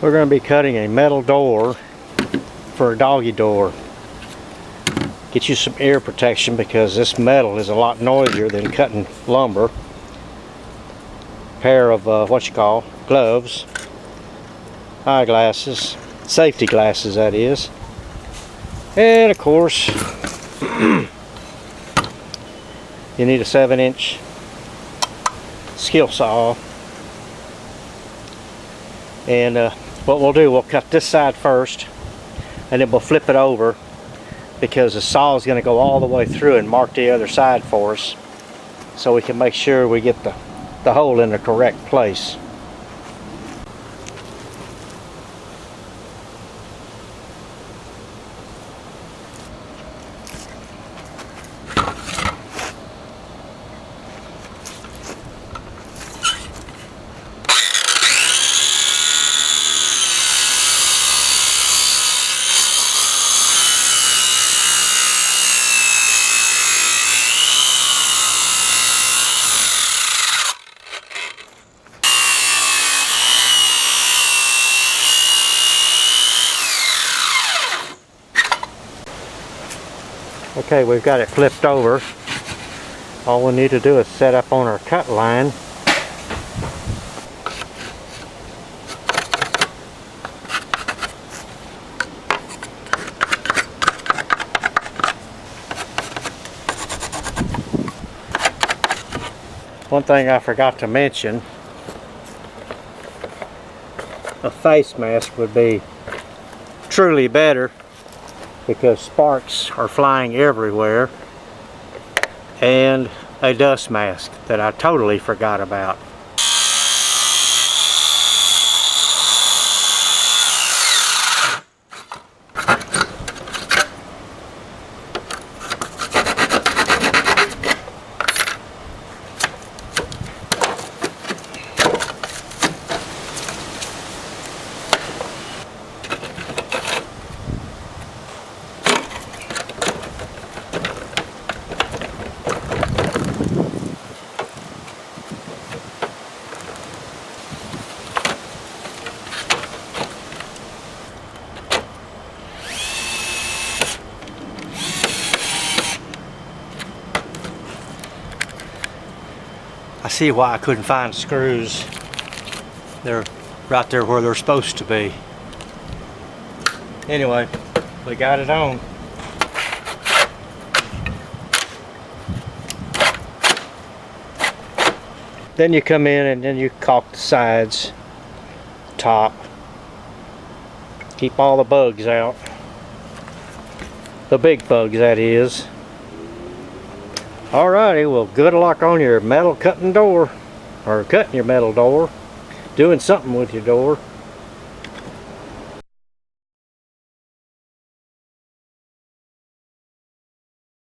We're going to be cutting a metal door for a doggy door. Get you some air protection because this metal is a lot noisier than cutting lumber. Pair of gloves, eyeglasses, safety glasses that is, and of course you need a 7-inch skill saw. And what we'll do, we'll cut this side first and then we'll flip it over because the saw is going to go all the way through and mark the other side for us so we can make sure we get the hole in the correct place. Okay, we've got it flipped over. All we need to do is set up on our cut line. One thing I forgot to mention, a face mask would be truly better because sparks are flying everywhere, and a dust mask that I totally forgot about. I see why I couldn't find screws. They're right there where they're supposed to be. Anyway, we got it on. Then you come in and then you caulk the sides, top. Keep all the bugs out. The big bugs, that is. Alrighty, well, good luck on your metal cutting door, or cutting your metal door, doing something with your door.